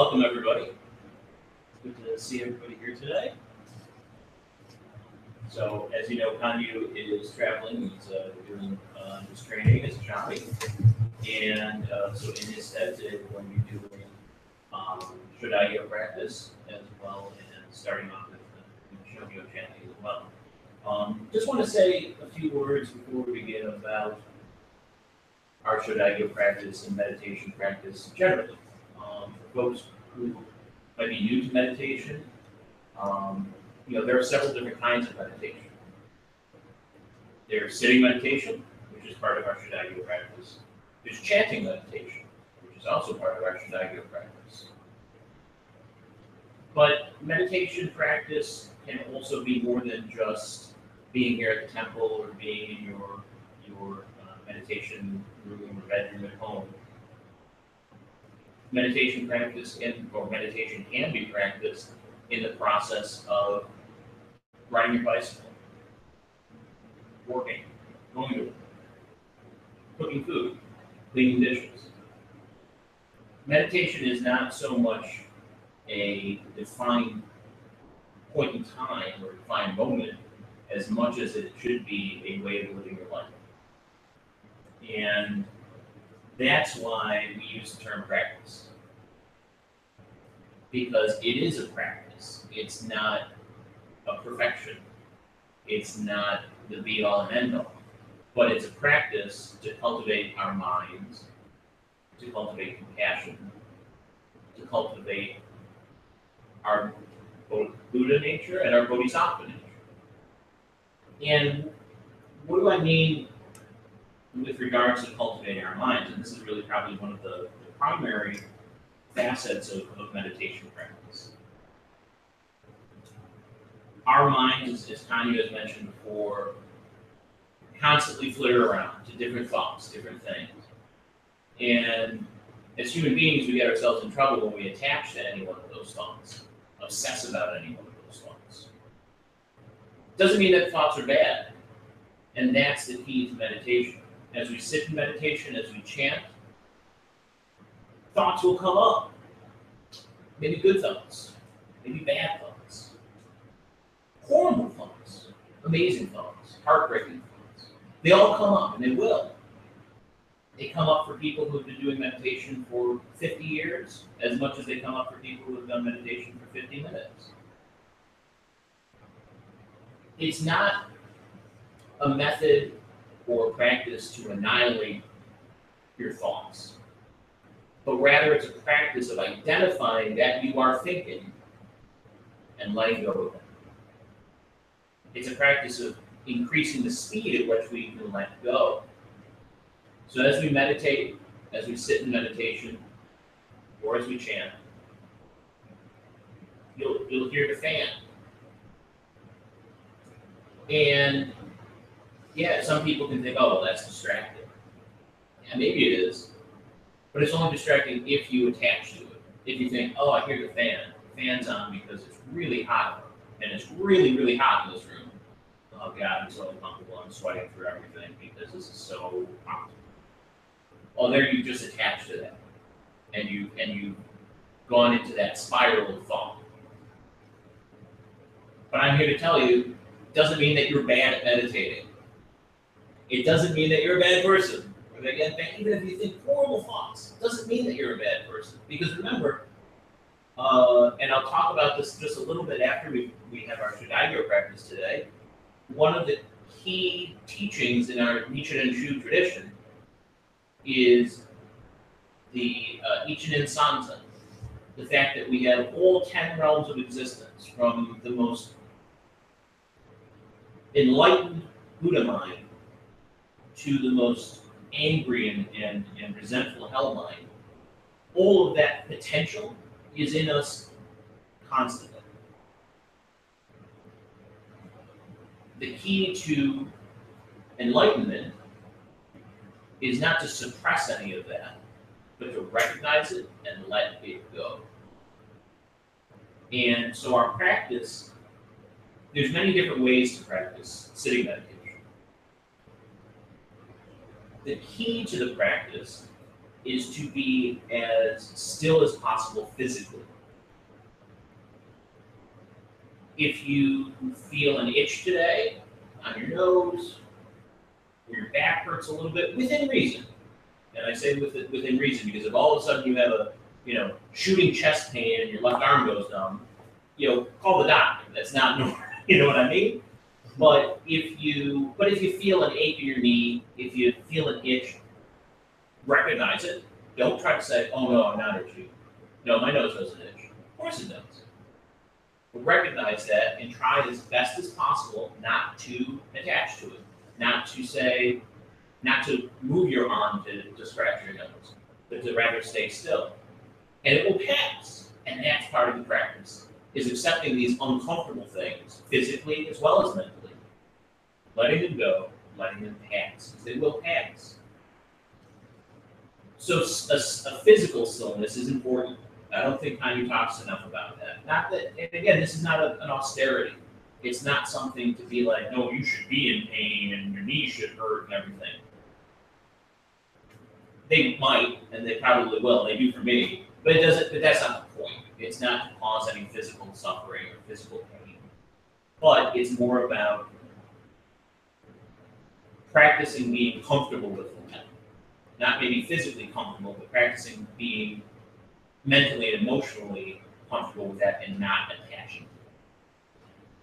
Welcome, everybody. Good to see everybody here today. So, as you know, Kanyu is traveling. He's doing his training as a Johnny. And so, in his stead, today we're going to be doing Shodhya practice as well, and starting off with Shogyo chanting as well. Just want to say a few words before we begin about our Shodhya practice and meditation practice generally. For folks who might be new to meditation, there are several different kinds of meditation. There's sitting meditation, which is part of our Shodhya practice. There's chanting meditation, which is also part of our Shodhya practice. But meditation practice can also be more than just being here at the temple or being in your meditation room or bedroom at home. Meditation can be practiced in the process of riding your bicycle, working, going to work, cooking food, cleaning dishes. Meditation is not so much a defined point in time or defined moment as much as it should be a way of living your life. And that's why we use the term practice. Because it is a practice. It's not a perfection. It's not the be-all and end-all. But it's a practice to cultivate our minds, to cultivate compassion, to cultivate our Buddha nature and our Bodhisattva nature. And what do I mean with regards to cultivating our minds? And this is really probably one of the primary facets of meditation practice. Our minds, as Kanyu has mentioned before, constantly flitter around to different thoughts, different things. And as human beings, we get ourselves in trouble when we attach to any one of those thoughts, obsess about any one of those thoughts. Doesn't mean that thoughts are bad. And that's the key to meditation. As we sit in meditation, as we chant, thoughts will come up. Maybe good thoughts, maybe bad thoughts, horrible thoughts, amazing thoughts, heartbreaking thoughts. They all come up, and they will. They come up for people who have been doing meditation for 50 years, as much as they come up for people who have done meditation for 50 minutes. It's not a method or practice to annihilate your thoughts, but rather it's a practice of identifying that you are thinking and letting go of it. It's a practice of increasing the speed at which we can let go. So as we meditate, as we sit in meditation, or as we chant, you'll hear the fan. And yeah, some people can think, oh, well, that's distracting. Yeah, maybe it is. But it's only distracting if you attach to it. If you think, oh, I hear the fan. The fan's on because it's really hot. And it's really, really hot in this room. Oh, God, I'm so uncomfortable. I'm sweating through everything because this is so hot. Well, there you just attach to that. And you've gone into that spiral of thought. But I'm here to tell you, it doesn't mean that you're bad at meditating. It doesn't mean that you're a bad person. Or that, even if you think horrible thoughts, it doesn't mean that you're a bad person. Because remember, and I'll talk about this just a little bit after we have our Shodhya practice today, one of the key teachings in our Nichiren Shu tradition is the Ichinen Sanzen, the fact that we have all 10 realms of existence, from the most enlightened Buddha mind to the most angry and resentful hell mind. All of that potential is in us constantly. The key to enlightenment is not to suppress any of that, but to recognize it and let it go. And so our practice, there's many different ways to practice sitting meditation. The key to the practice is to be as still as possible physically. If you feel an itch today on your nose, or your back hurts a little bit, within reason, and I say within reason because if all of a sudden you have a shooting chest pain and your left arm goes numb, call the doctor. That's not normal. You know what I mean? But if you feel an ache in your knee, if you feel an itch, recognize it. Don't try to say, "Oh no, I'm not itchy." No, my nose doesn't itch. Of course it does. But recognize that and try as best as possible not to attach to it, not to move your arm to scratch your nose, but to rather stay still. And it will pass. And that's part of the practice, is accepting these uncomfortable things, physically as well as mentally. Letting them go, letting them pass, because they will pass. So a physical stillness is important. I don't think Namu talks enough about that. Not that, and again, this is not an austerity. It's not something to be like, no, you should be in pain and your knee should hurt and everything. They might, and they probably will. They do for me, but it doesn't. But that's not the point. It's not to cause any physical suffering or physical pain. But it's more about practicing being comfortable with that. Not maybe physically comfortable, but practicing being mentally and emotionally comfortable with that and not attaching.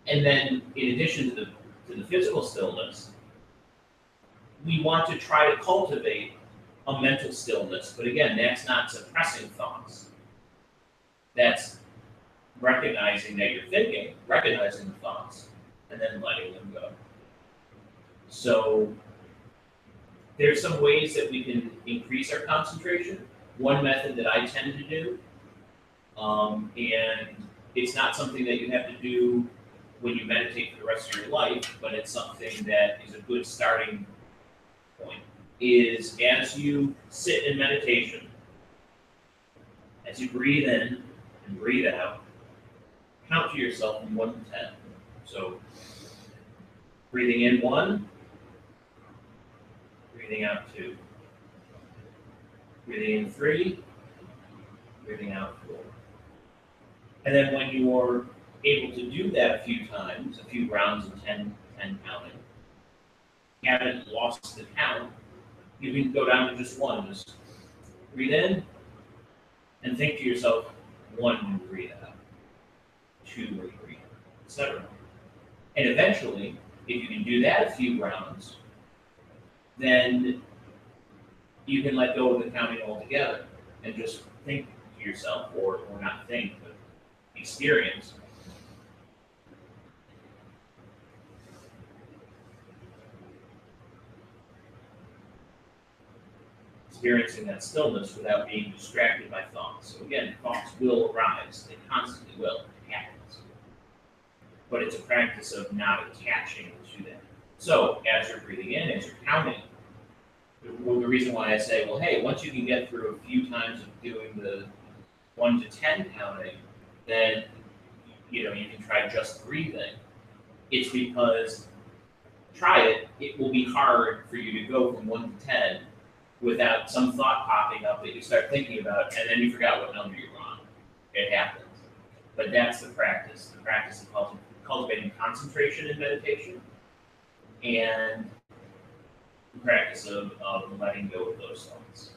And then, in addition to the physical stillness, we want to try to cultivate a mental stillness. But again, that's not suppressing thoughts. That's recognizing that you're thinking, recognizing the thoughts, and then letting them go. So there's some ways that we can increase our concentration. One method that I tend to do, and it's not something that you have to do when you meditate for the rest of your life, but it's something that is a good starting point, is as you sit in meditation, as you breathe in and breathe out, count to yourself from 1 to 10. So breathing in 1, breathing out 2, breathing in 3, breathing out 4. And then when you're able to do that a few times, a few rounds of 10 counting, haven't lost the count, you can go down to just 1. Just breathe in and think to yourself, 1 when you breathe out, 2 when you breathe out, etc. And eventually, if you can do that a few rounds, then you can let go of the counting altogether and just think to yourself, or not think, but experience. Experiencing that stillness without being distracted by thoughts. So again, thoughts will arise. They constantly will. It happens. But it's a practice of not attaching to that. So as you're breathing in, as you're counting, the reason why I say, well, hey, once you can get through a few times of doing the 1 to 10 counting, then you can try just breathing. It's because try it. It will be hard for you to go from 1 to 10 without some thought popping up that you start thinking about, and then you forgot what number you're on. It happens. But that's the practice of cultivating concentration in meditation, and the practice of letting go of those thoughts.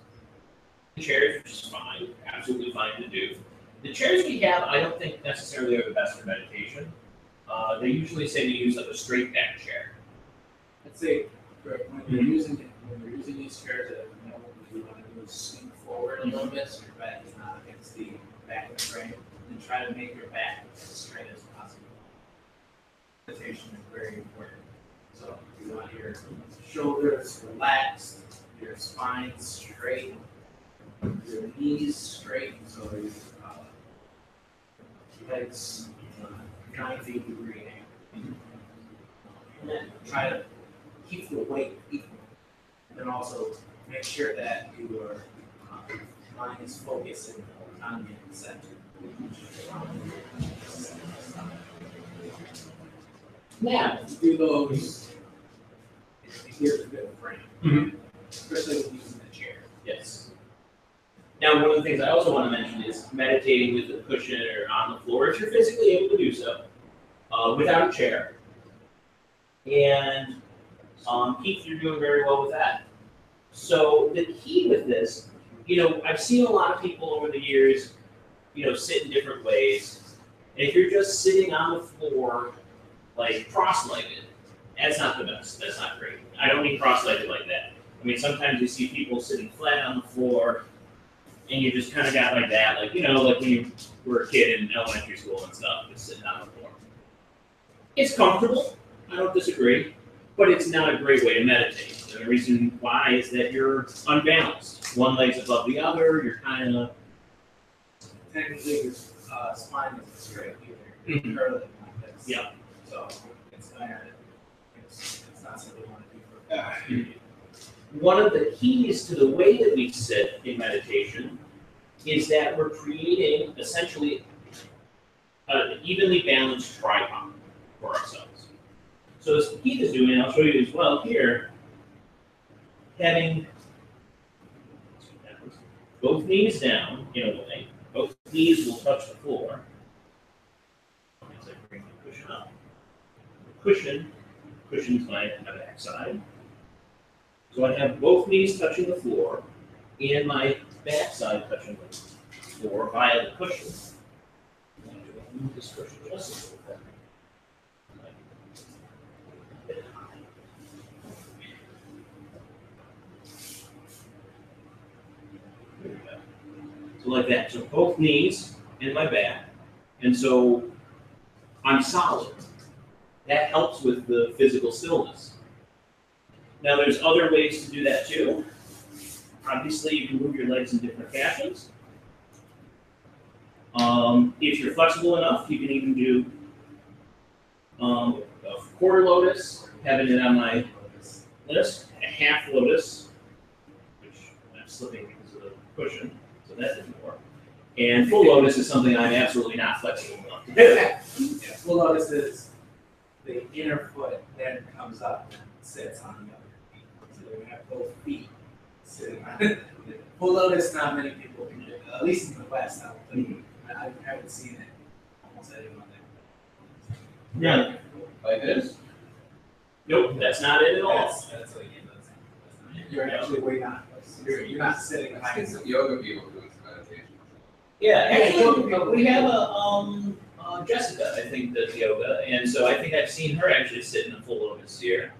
The chairs, which is fine, absolutely fine to do. The chairs we have, I don't think necessarily are the best for meditation. They usually say to use like a straight back chair. I'd say when you're using these chairs, you want to do is swing forward a little bit so your back is not against the back of the frame, and try to make your back as straight as possible. Meditation is very important. So you want your shoulders relaxed, your spine straight, your knees straight, so your legs 90-degree angle. And then try to keep the weight equal. And then also make sure that your mind is focusing on the center. Yeah, do those. Here's a good frame, especially with using the chair. Yes. Now, one of the things I also want to mention is meditating with a cushion or on the floor, if you're physically able to do so, without a chair. And Keith, you're doing very well with that. So the key with this, I've seen a lot of people over the years, sit in different ways. And if you're just sitting on the floor, like cross-legged, that's not the best. That's not great. I don't mean cross-legged like that. I mean, sometimes you see people sitting flat on the floor, and you just kind of got like that, like when you were a kid in elementary school and stuff, just sitting on the floor. It's comfortable. I don't disagree, but it's not a great way to meditate. And the reason why is that you're unbalanced. One leg's above the other. You're kind of technically your spine isn't straight either. You're curling like this. Yeah. So it's not something you want to do for. One of the keys to the way that we sit in meditation is that we're creating essentially an evenly balanced tripod for ourselves. So as Keith is doing, I'll show you as well here, having both knees down in a way, both knees will touch the floor. As I bring the cushion up. The cushion's my backside. So I have both knees touching the floor and my backside touching the floor via the cushion. I'm going to move this cushion just a little bit. There we go. So like that. So both knees and my back. And so I'm solid. That helps with the physical stillness. Now there's other ways to do that too. Obviously you can move your legs in different fashions. If you're flexible enough, you can even do a quarter lotus, having it on my list, a half lotus, which I'm slipping because of the cushion, so that didn't work. And full lotus is something I'm absolutely not flexible enough to do. Yeah, full lotus is the inner foot then comes up and sits on the other feet. So we have both feet sitting on it. Full lotus, not many people can do, at least in the West. I haven't seen it almost anyone there. Yeah. Like this? Nope, that's not it at all. That's what you're actually way not. You're not sitting I've behind seen some yoga people doing some meditation. Yeah, actually, we have a Jessica, I think, does yoga, and so I think I've seen her actually sit in a full lotus here.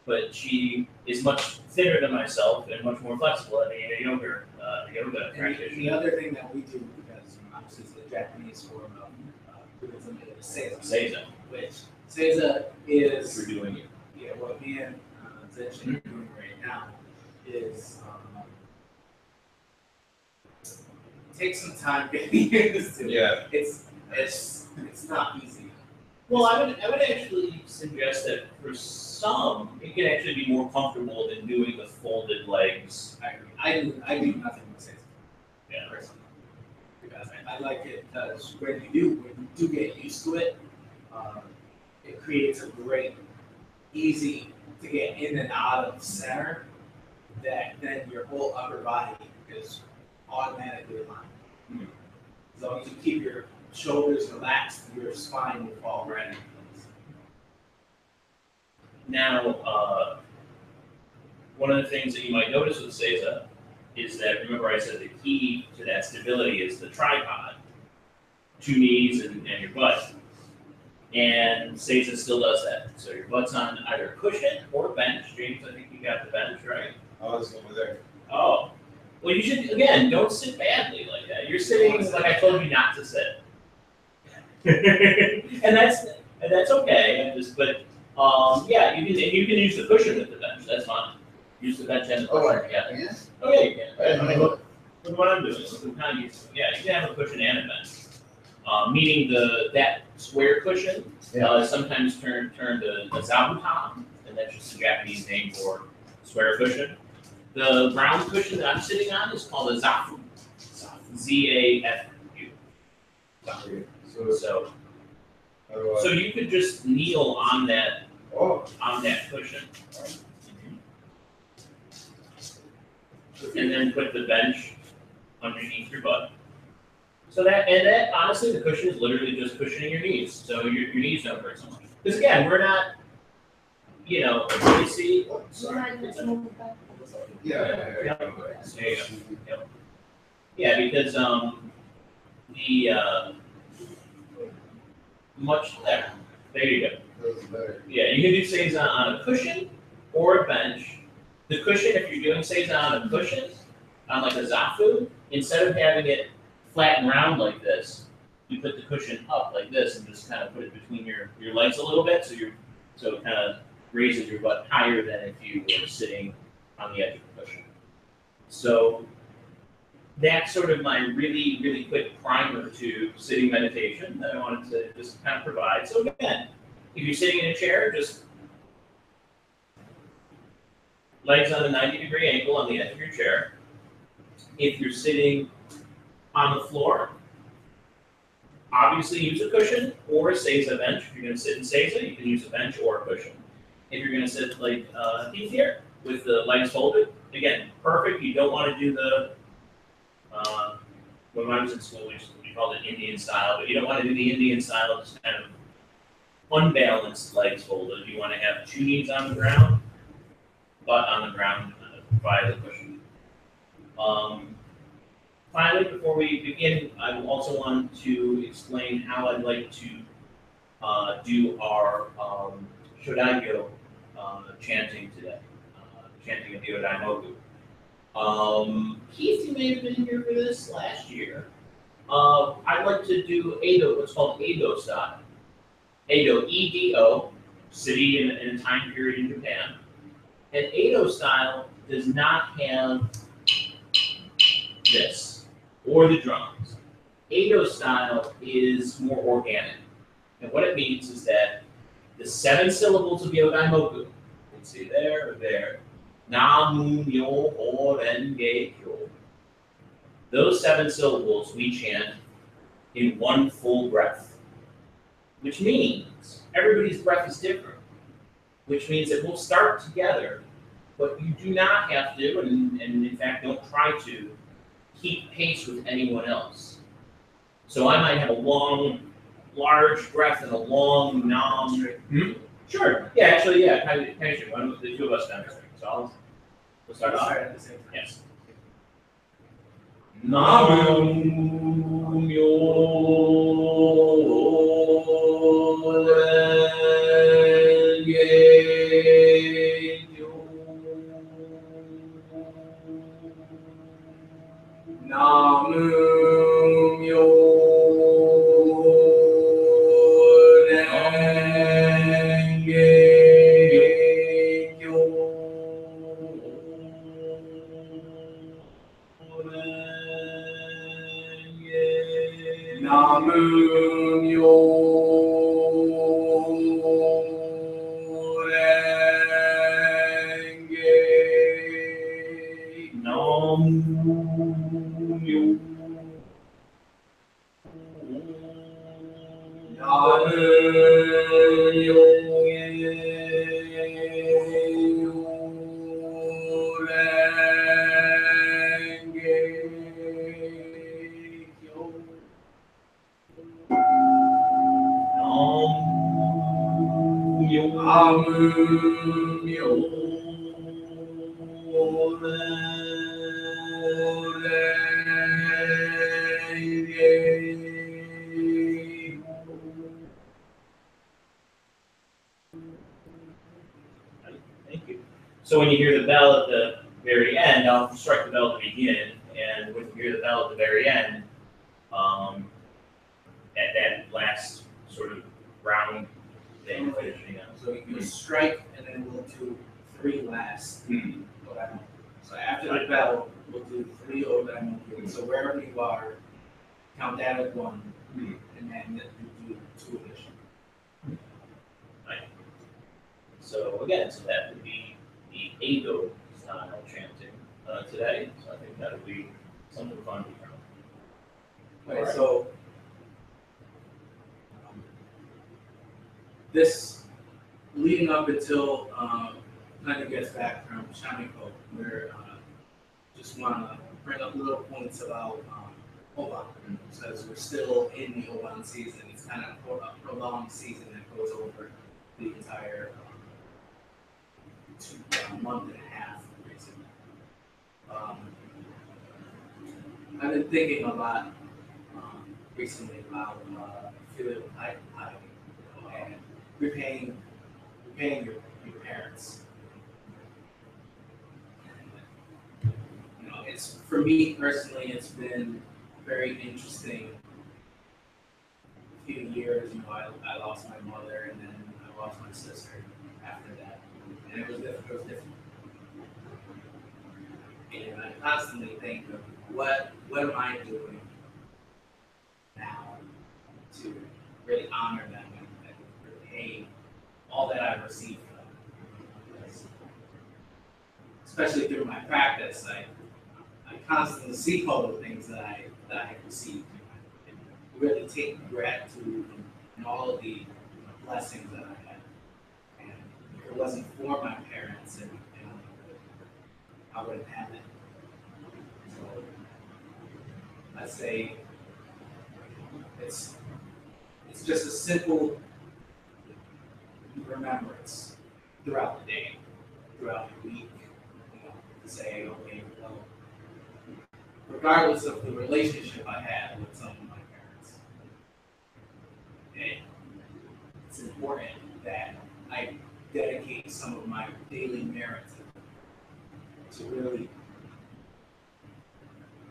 But she is much thinner than myself and much more flexible than a yoga And practitioner. the other thing that we do, because obviously it's the Japanese form of Buddhism, is Seiza. Which Seiza is, We're doing it. yeah, what me and Zenshin are doing right now is take some time getting used to. Yeah. It's not easy. Well, I would actually suggest that for some, it can actually be more comfortable than doing the folded legs. I do nothing with Seiza. Yeah. Personally. Because I like it because when you do get used to it, it creates a great, easy to get in and out of center that then your whole upper body is automatically aligned. As long as you keep your shoulders relaxed, your spine will fall right into place. Now, one of the things that you might notice with Seiza is that, remember I said the key to that stability is the tripod, 2 knees and your butt. And Seiza still does that. So your butt's on either cushion or bench. James, I think you got the bench, right? Oh, it's over there. Oh. Well, you should, again, don't sit badly like that. You're sitting like I told you not to sit. and that's okay. Yeah, you can use the cushion with the bench. That's fine. Use the bench and the cushion together. Yeah. Oh yeah, you can. I mean, look what I'm doing. Look what kind of used to. Yeah, you can have a cushion and a bench. Meaning that square cushion sometimes turned to a zabuton, and that's just a Japanese name for square cushion. The round cushion that I'm sitting on is called a zafu. Z-A-F-U. Zafu. So you could just kneel on that cushion. And then put the bench underneath your butt. So that honestly, the cushion is literally just cushioning your knees, so your knees don't hurt so much. Because again, we're not, you see, sorry. Yeah. There you go. Yep. Yeah, because the much there. There you go. Yeah, you can do seiza on a cushion or a bench. The cushion, if you're doing seiza on a cushion, on like a zafu, instead of having it flat and round like this, you put the cushion up like this and just kind of put it between your legs a little bit, so it kind of raises your butt higher than if you were sitting on the edge of the cushion. So that's sort of my really, really quick primer to sitting meditation that I wanted to just kind of provide. So again, if you're sitting in a chair, just legs on a 90-degree angle on the edge of your chair. If you're sitting on the floor, obviously use a cushion or a seiza bench. If you're going to sit in seiza, you can use a bench or a cushion. If you're going to sit like here with the legs folded, again, perfect. You don't want to do the when I was in school, we called it Indian style, but you don't want to do the Indian style, just kind of unbalanced legs folded. You want to have two knees on the ground, butt on the ground via the cushion. Finally, before we begin, I also want to explain how I'd like to do our Shodagyo chanting today, chanting of Daimoku. Keith, you may have been here for this last year. I'd like to do Edo, what's called Edo style. Edo, E-D-O, city in a time period in Japan. And Edo style does not have this, or the drums. Edo style is more organic. And what it means is that the 7 syllables of Daimoku, you can see there or there, Namu Myoho Renge Kyo. Those 7 syllables we chant in one full breath, which means everybody's breath is different, which means that we'll start together, but you do not have to, and in fact don't try to, keep pace with anyone else. So I might have a long, large breath and a long Nam. Sure. Yeah, actually, yeah, kind of sure. One of the two of us down there. So we'll start off. At the same time. Yes. Namu Myoho Renge Kyo. Namu Myoho Renge Kyo. Namu Myoho Renge Namu Myoho Thank you. So when you hear the bell at the very end, I'll strike the bell at the beginning, and when you hear the bell at the very end, at that last sort of round thing, finishing up. So you strike and then we'll do 3 last. So after the bell, we'll do 3 Odaimoku. So wherever you are, count that as 1, and then you do 2 additional. Right. So again, so that would be the Edo style chanting today. So I think that would be something fun to try. Okay, so this leading up until Nanya gets back from Shamiko, we're just want to bring up little points about Oban, because we're still in the Oban season. It's kind of a prolonged season that goes over the entire month and a half, basically. I've been thinking a lot recently about filial piety and repaying your parents. You know, it's for me personally, it's been very interesting. A few years, you know, I lost my mother, and then I lost my sister after that, and it was different. It was different. And I constantly think of what am I doing now to really honor them and repay all that I've received from them. Because especially through my practice, I constantly seek all the things that I have received, and really take gratitude and all of the blessings that I had. And if it wasn't for my parents, and I wouldn't have it. So I say it's just a simple remembrance throughout the day, throughout the week, you know, to say, okay, well, regardless of the relationship I had with some of my parents, it's important that I dedicate some of my daily merit to really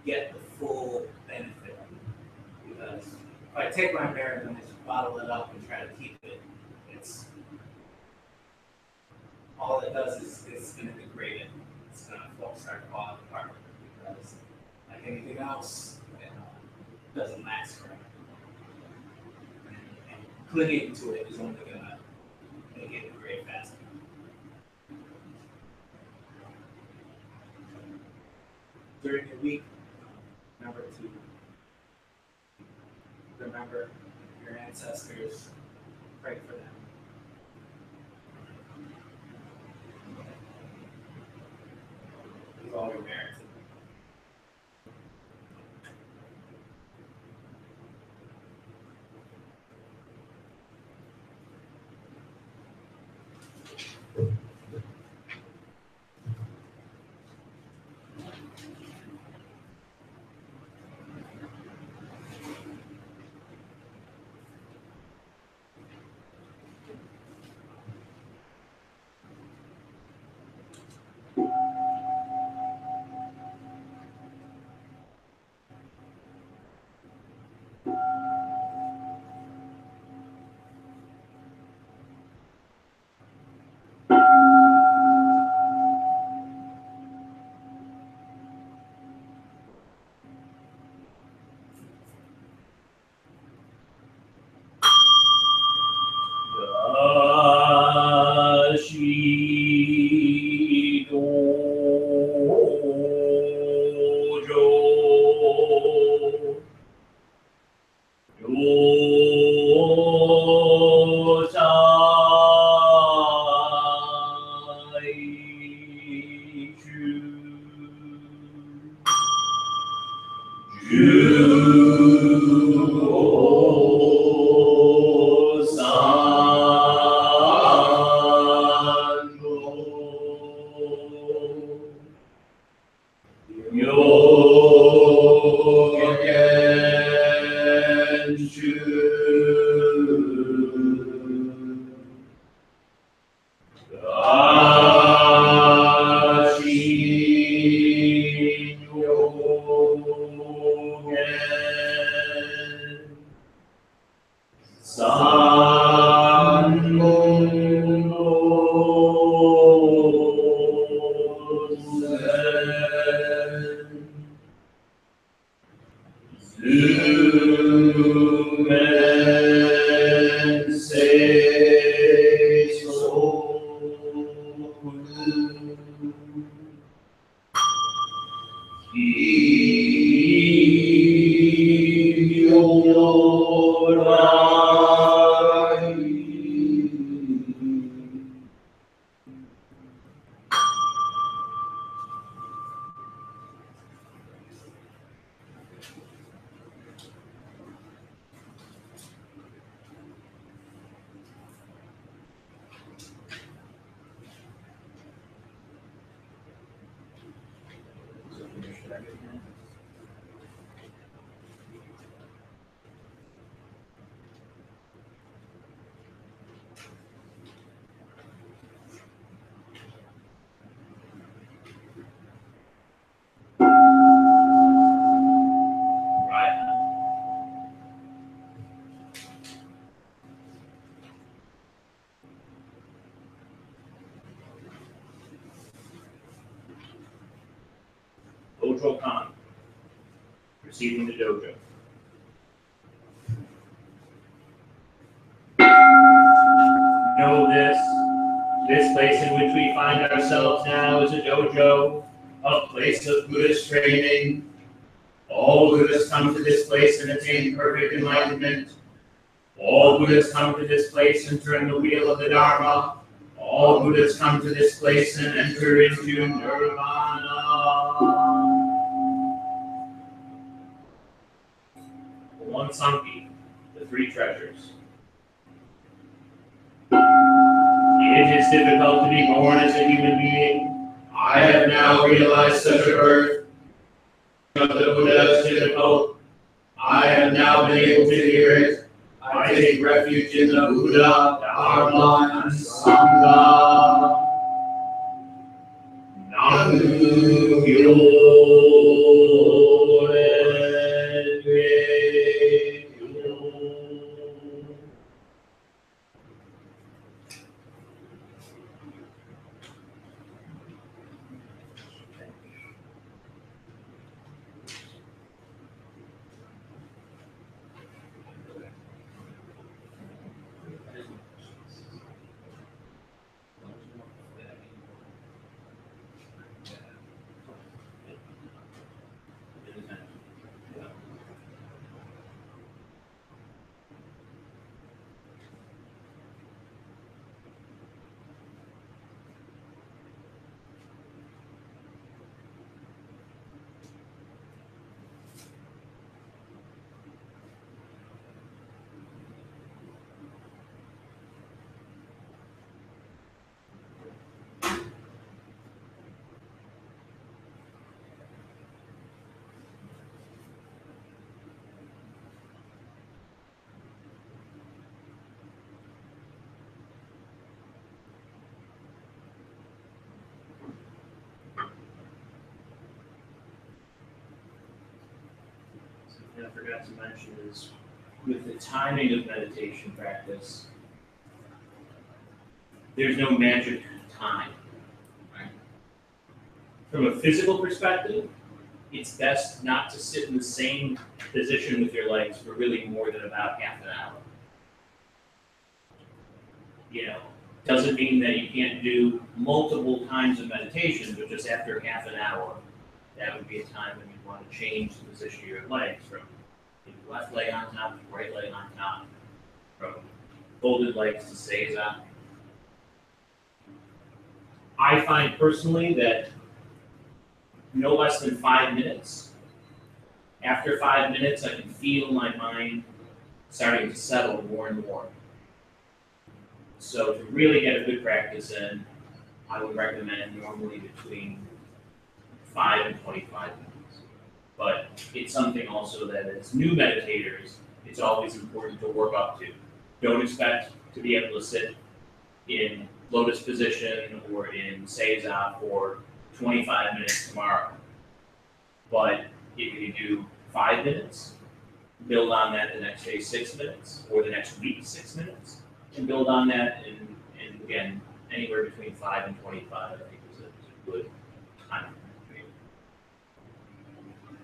get the full benefit. Because if I take my merit and I just bottle it up and try to keep it, it's all it does is it's going to degrade it. It's going to start falling apart because, like anything else, it doesn't last forever. And clinging to it is only going to make it degrade faster. During the week, remember to remember your ancestors, pray for them. With all your merit. again. Right. Dojo Khan, receiving the dojo. Know this place in which we find ourselves now is a dojo, a place of Buddhist training. All Buddhists come to this place and attain perfect enlightenment. All Buddhists come to this place and turn the wheel of the Dharma. All Buddhists come to this place and enter into Nirvana. One Sanki, the three treasures. It is difficult to be born as a human being. I have now realized such a birth of the Buddha is difficult. I have now been able to hear it. I take refuge in the Buddha, Dharma, and Sangha. Namu Something I forgot to mention is with the timing of meditation practice, there's no magic time. Right? From a physical perspective, it's best not to sit in the same position with your legs for really more than about half an hour. Doesn't mean that you can't do multiple times of meditation, but just after half an hour, that would be a time when you want to change the position of your legs from left leg on top to right leg on top, from folded legs to seiza. I find personally that no less than 5 minutes. After 5 minutes, I can feel my mind starting to settle more and more. So to really get a good practice in, I would recommend normally between 5 and 25 minutes. But it's something also that as new meditators, it's always important to work up to. Don't expect to be able to sit in lotus position or in seiza for 25 minutes tomorrow. But if you do 5 minutes, build on that the next day 6 minutes, or the next week 6 minutes, and build on that, and again, anywhere between 5 and 25, I think is a good time.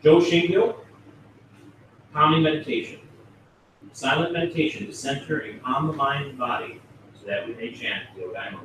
Jo Shingyo, calming meditation. Silent meditation to center and calm the mind and body so that we may chant Yodaimo.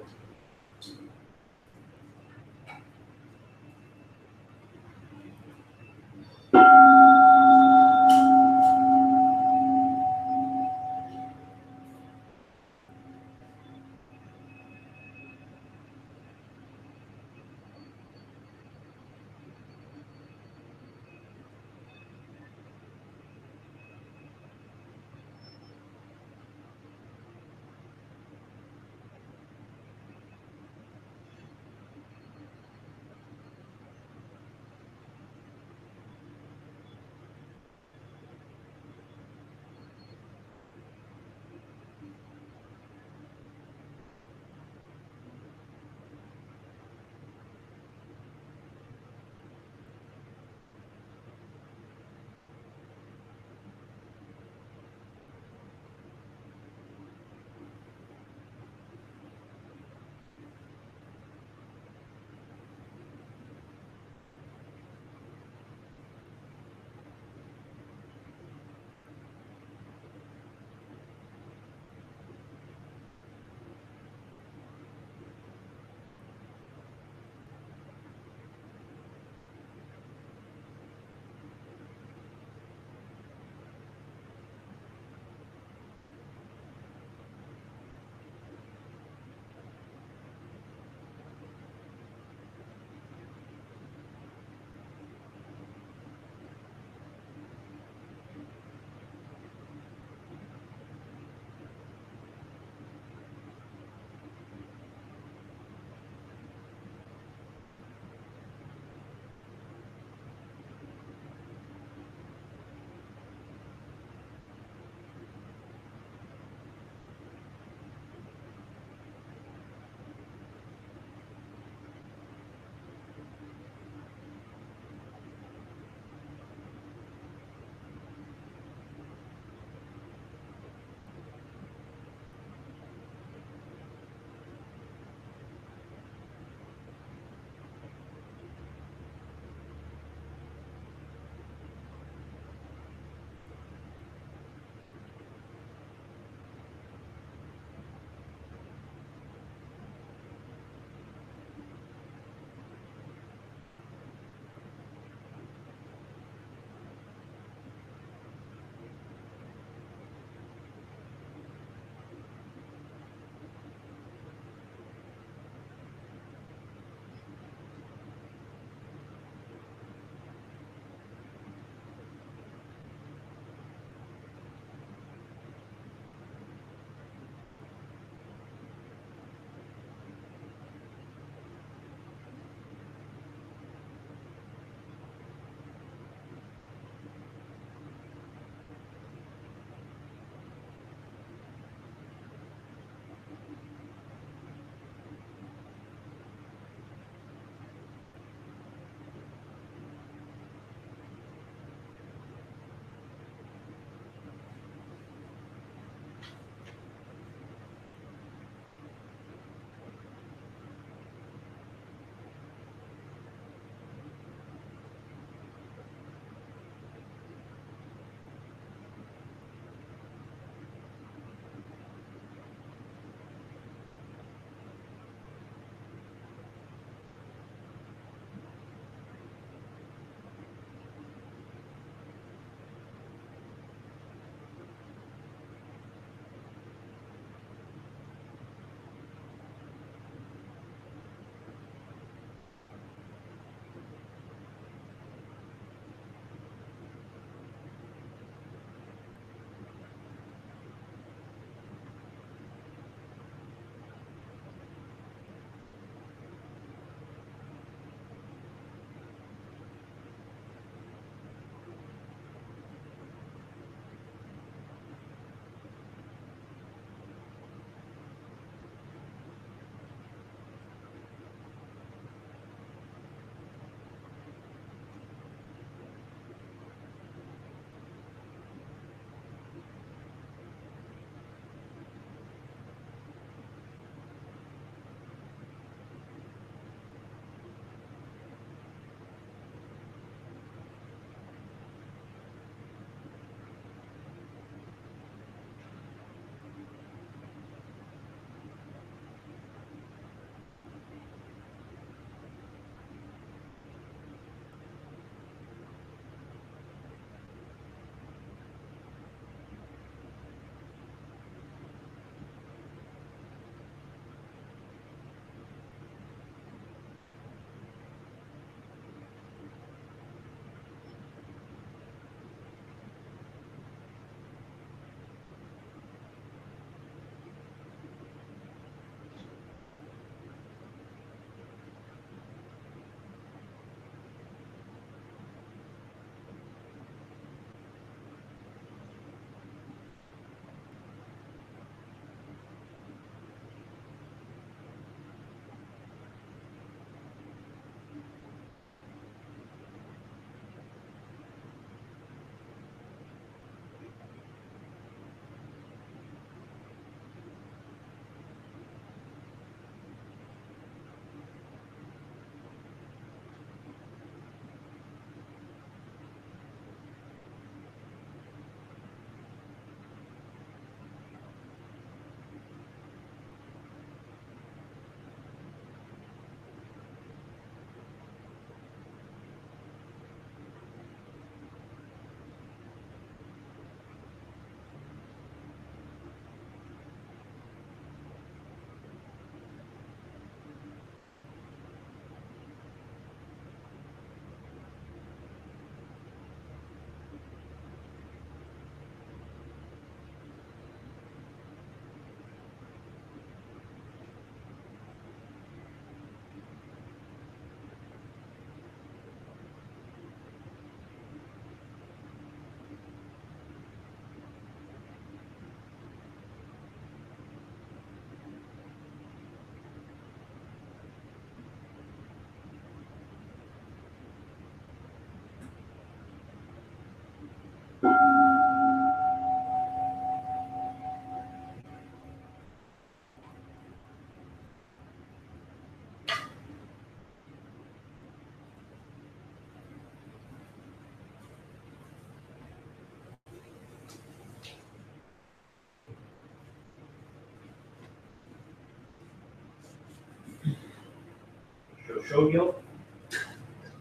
Shogyo,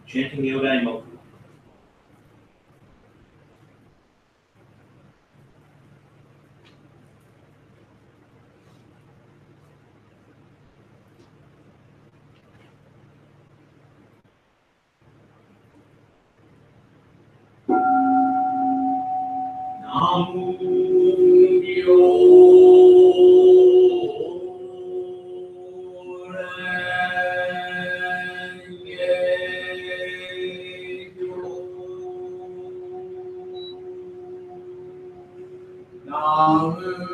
chanting Yodai Moku. Namu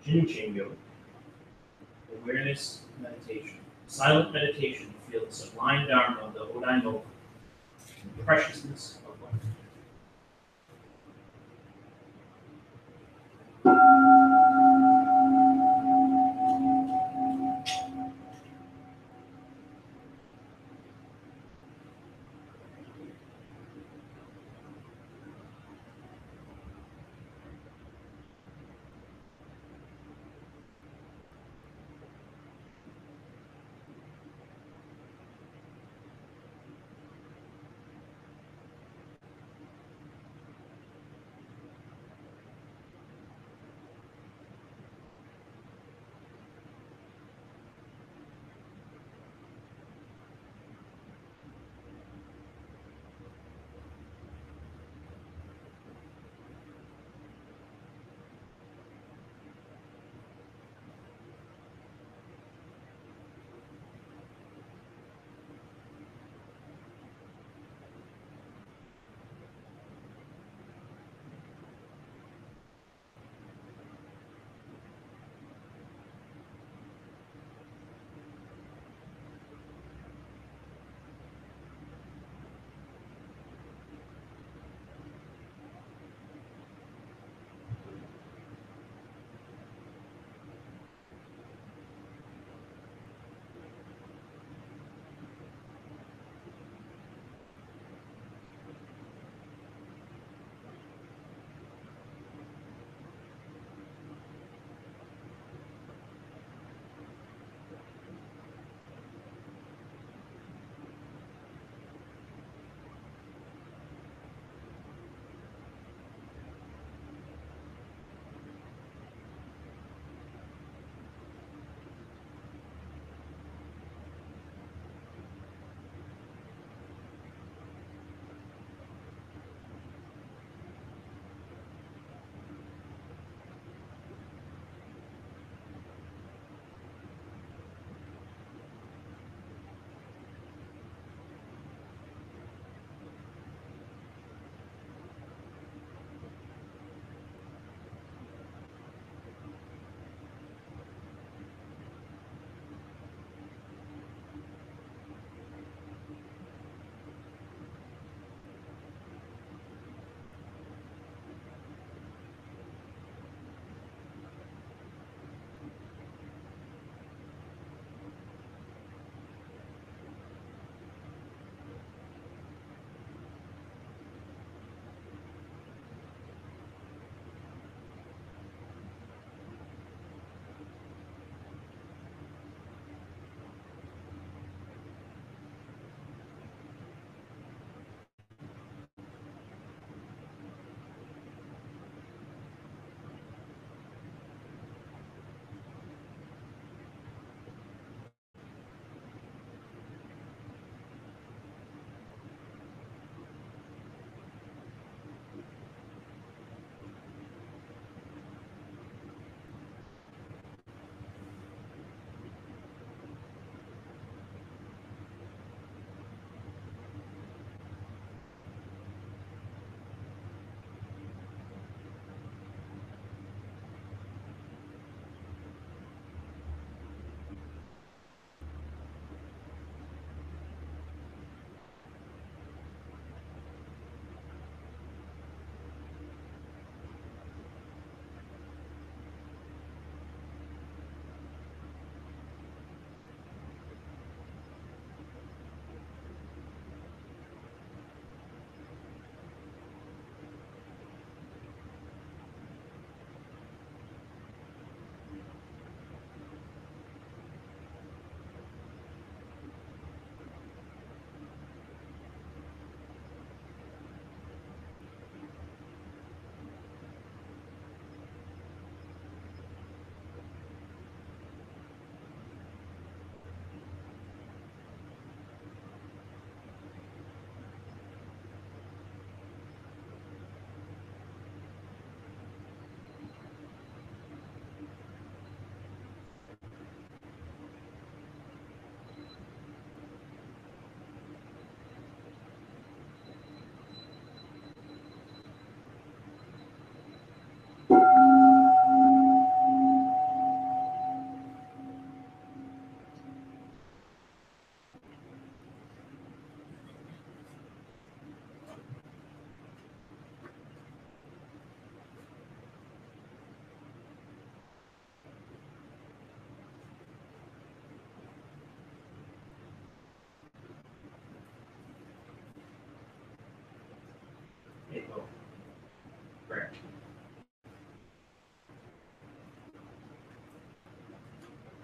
Jinchingyo, awareness meditation. Silent meditation to feel the sublime dharma, the Odaimo, the preciousness of life.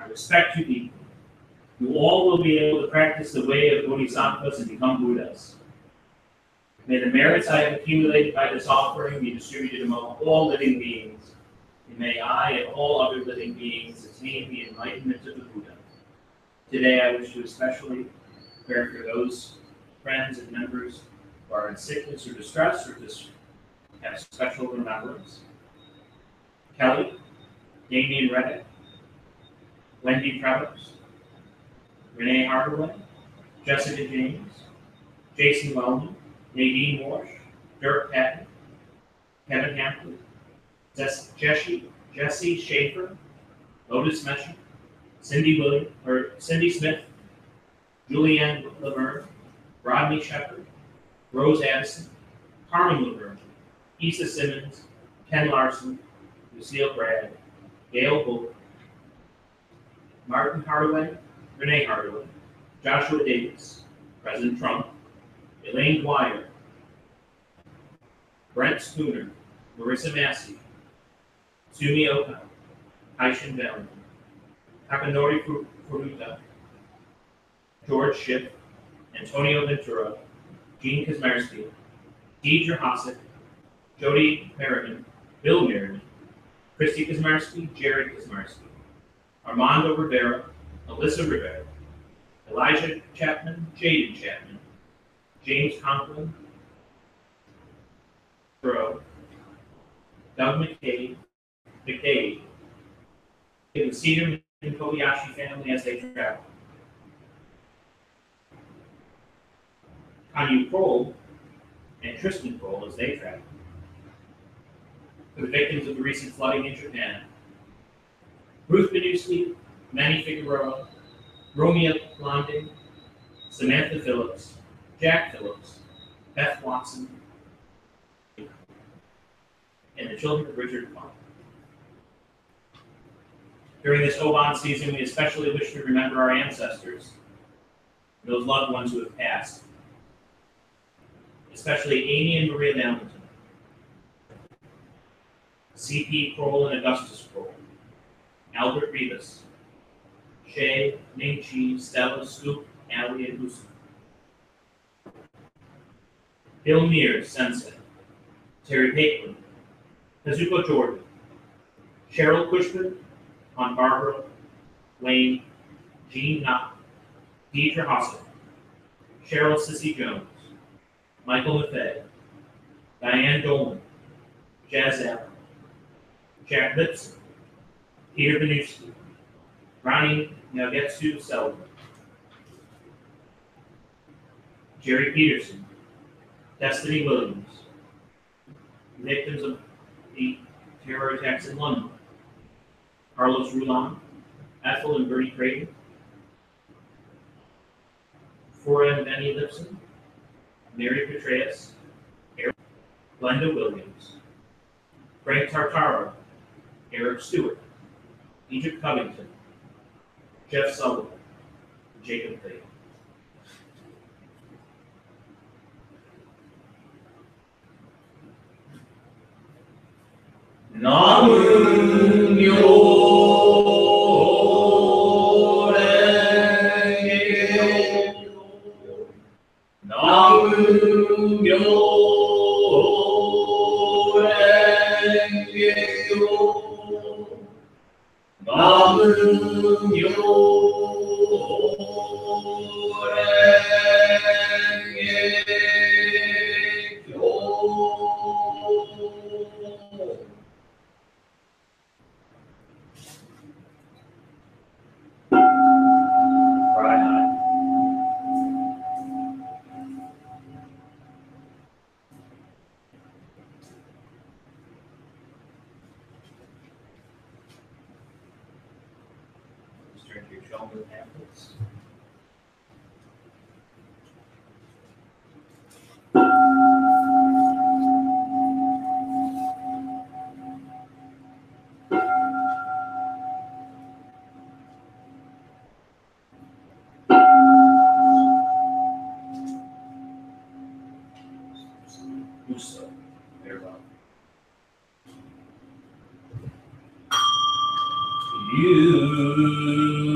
respect you deeply. You all will be able to practice the way of bodhisattvas and become Buddhas. May the merits I have accumulated by this offering be distributed among all living beings, and may I and all other living beings attain the enlightenment of the Buddha. Today I wish to especially pray for those friends and members who are in sickness or distress or just have special remembrance. Kelly, Damien Reddick, Wendy Travers, Renee Hardaway, Jessica James, Jason Wellman, Nadine Walsh, Dirk Patton, Kevin Hampton, Jesse Schaefer, Lotus Mesher, Cindy Smith, Julianne Laverne, Rodney Shepard, Rose Addison, Carmen Laverne, Issa Simmons, Ken Larson, Lucille Bragg, Gail Bull, Martin Hardaway, Renee Hardaway, Joshua Davis, President Trump, Elaine Dwyer, Brent Spooner, Marissa Massey, Sumi Oka, Aishin Valentine, Takanori Furuta, George Schiff, Antonio Ventura, Gene Kazmarsky, Deidre Hossick, Jody Merriman, Bill Merriman, Christy Kazmarsky, Jared Kazmarsky, Armando Rivera, Alyssa Rivera, Elijah Chapman, Jaden Chapman, James Conklin, Doug McCabe, the Cedar and Kobayashi family as they travel. Kanyu Kroll and Tristan Kroll as they travel. For the victims of the recent flooding in Japan, Ruth Benuski, Manny Figueroa, Romeo Blondin, Samantha Phillips, Jack Phillips, Beth Watson, and the children of Richard Funk. During this Oban season, we especially wish to remember our ancestors, those loved ones who have passed, especially Amy and Maria Valentin, C.P. Kroll and Augustus Kroll, Albert Rivas, Shay, Ning Chi, Stella, Scoop, Allie, and Lucy. Bill Mears, Sensei, Terry Pateman, Kazuko Jordan, Cheryl Cushman, Aunt Barbara, Wayne, Jean Knott, Deidre Hossel, Cheryl Sissy Jones, Michael Maffei, Diane Dolan, Jazz Allen, Jack Lipson, Peter Benuski, Ronnie Nagetsu Selden, Jerry Peterson, Destiny Williams, victims of the terror attacks in London, Carlos Roulan, Ethel and Bertie Creighton, Fora and Benny Lipson, Mary Petraeus, Glenda Williams, Frank Tartaro, Eric Stewart, Egypt Covington, Jeff Sullivan, Jacob Thade. Namu Myo Renge Namu Myo Renge Namu Myo Turn to your shoulder pamphlets. Uso, very well. You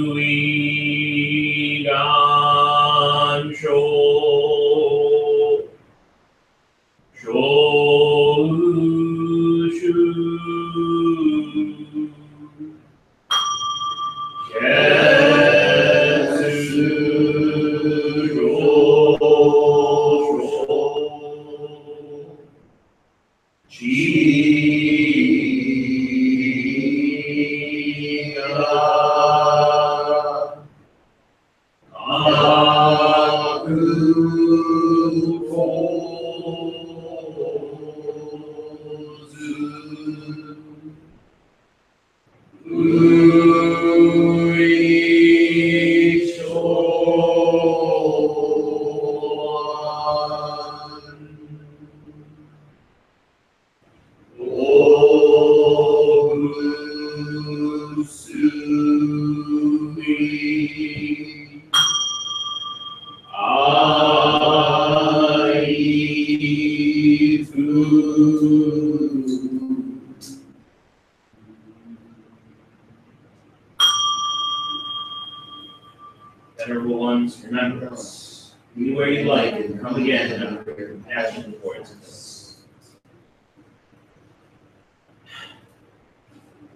Venerable ones, remember us. Be where you like and come again and under your compassion towards us.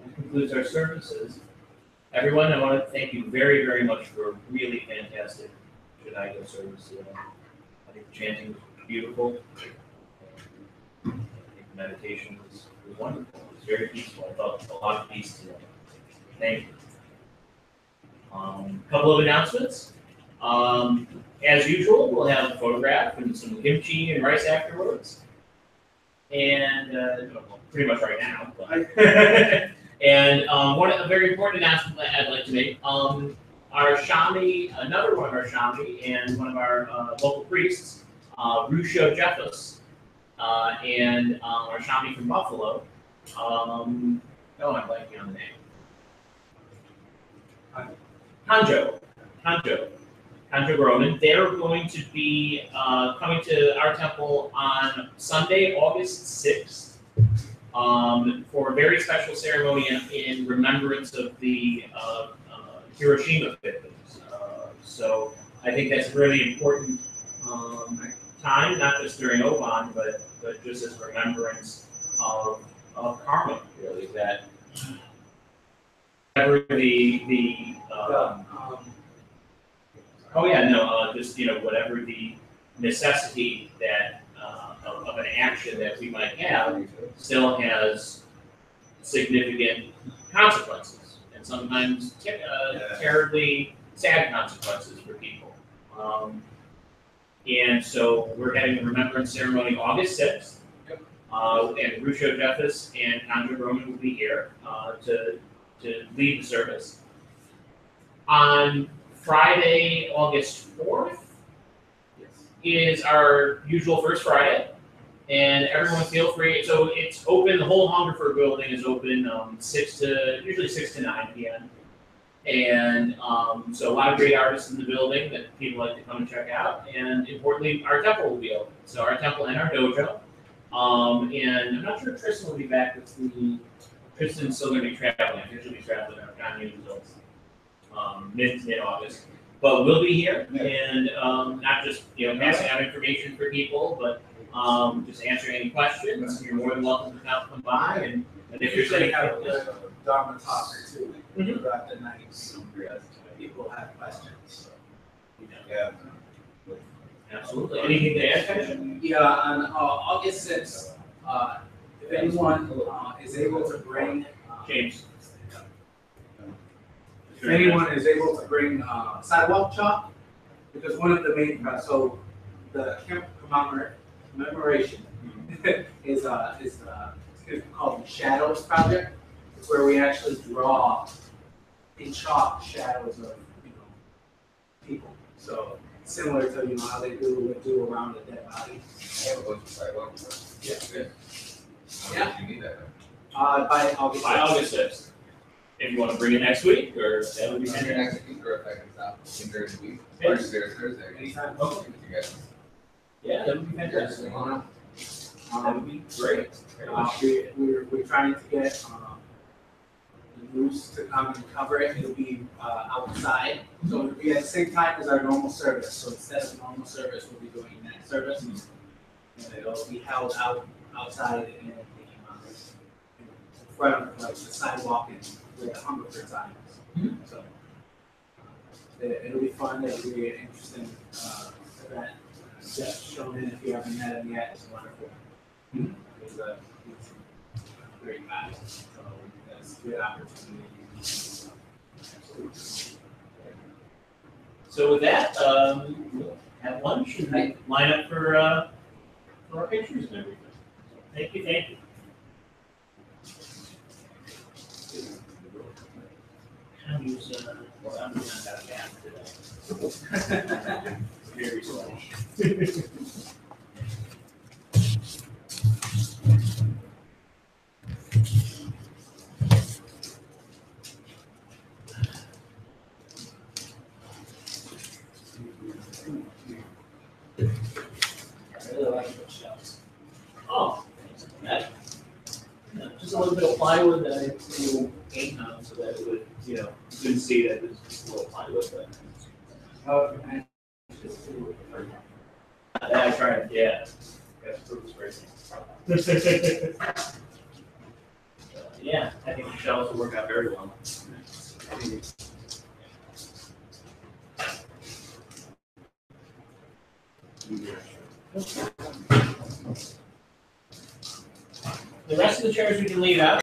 That concludes our services. Everyone, I want to thank you very, very much for a really fantastic Shadaigo service. I think the chanting was beautiful. I think the meditation was wonderful. It was very peaceful. I felt a lot of peace today. Thank you. Couple of announcements. As usual, we'll have a photograph and some kimchi and rice afterwards. And pretty much right now. But and a very important announcement that I'd like to make. Our Shami, another one of our Shami, and one of our local priests, Rusho Jeffus, and our Shami from Buffalo. I'm blanking on the name. Hanjo Roman. They're going to be coming to our temple on Sunday, August 6th, for a very special ceremony in remembrance of the Hiroshima victims. So I think that's a really important time, not just during Oban, but just as remembrance of karma, really, that whatever whatever the necessity that of an action that we might have still has significant consequences, and sometimes terribly sad consequences for people. And so we're having a remembrance ceremony August 6th, and Rusho Jeffus and Andrew Roman will be here to lead the service. On Friday, August 4th, is our usual First Friday, and everyone feel free. So it's open. The whole Hungerford building is open usually 6 to 9 p.m. And so a lot of great artists in the building that people like to come and check out. And importantly, our temple will be open. So our temple and our dojo. And I'm not sure if Tristan will be back with the. Tristan's still going to be traveling. I think she'll be traveling on Kanye results mid-August. But we'll be here and not just passing out information for people, but just answering any questions. You're more than welcome to come by, and if there's any Dharma talk too throughout the night, so people have questions. So. Yeah. Absolutely. Anything to add, Christian? Yeah, on August 6th, if anyone is able to bring James. If anyone is able to bring sidewalk chalk, because one of the main so the commemoration is called the Shadows Project. It's where we actually draw in chalk shadows of people. So similar to how they do around a dead body. I have a bunch of sidewalks. Yeah. Good. Yeah. You need that. By August 6th. If you want to bring it next week, or that would be Next fantastic. week, or if I can stop during the week. Yeah. Or Thursday. Anytime. Okay. You guys. Yeah, that would be fantastic. That would be great. Very much. We're trying to get the roofs to come and cover it. It'll be outside, so it'll be at the same time as our normal service. So instead of normal service, we'll be doing that service, and it'll be held outside in front of the sidewalk and where the Hungerford sign is. So It'll be fun, it'll be an interesting, event. Jeff Showman, if you haven't met him yet, is wonderful. Mhm. He's a great guy, so that's a good opportunity. So with that, we'll have lunch and line up for our pictures and everything. Thank you, thank you. I'm using, well, I'm using that bath today. Very sweaty. I really like those shells. Oh, that, just a little bit of plywood that I will paint on so that it would, you know, you couldn't see that it's just a little plywood, but that I tried, yeah. Got fruits racing. Yeah, I think the shells will work out very well. The rest of the chairs we can leave out.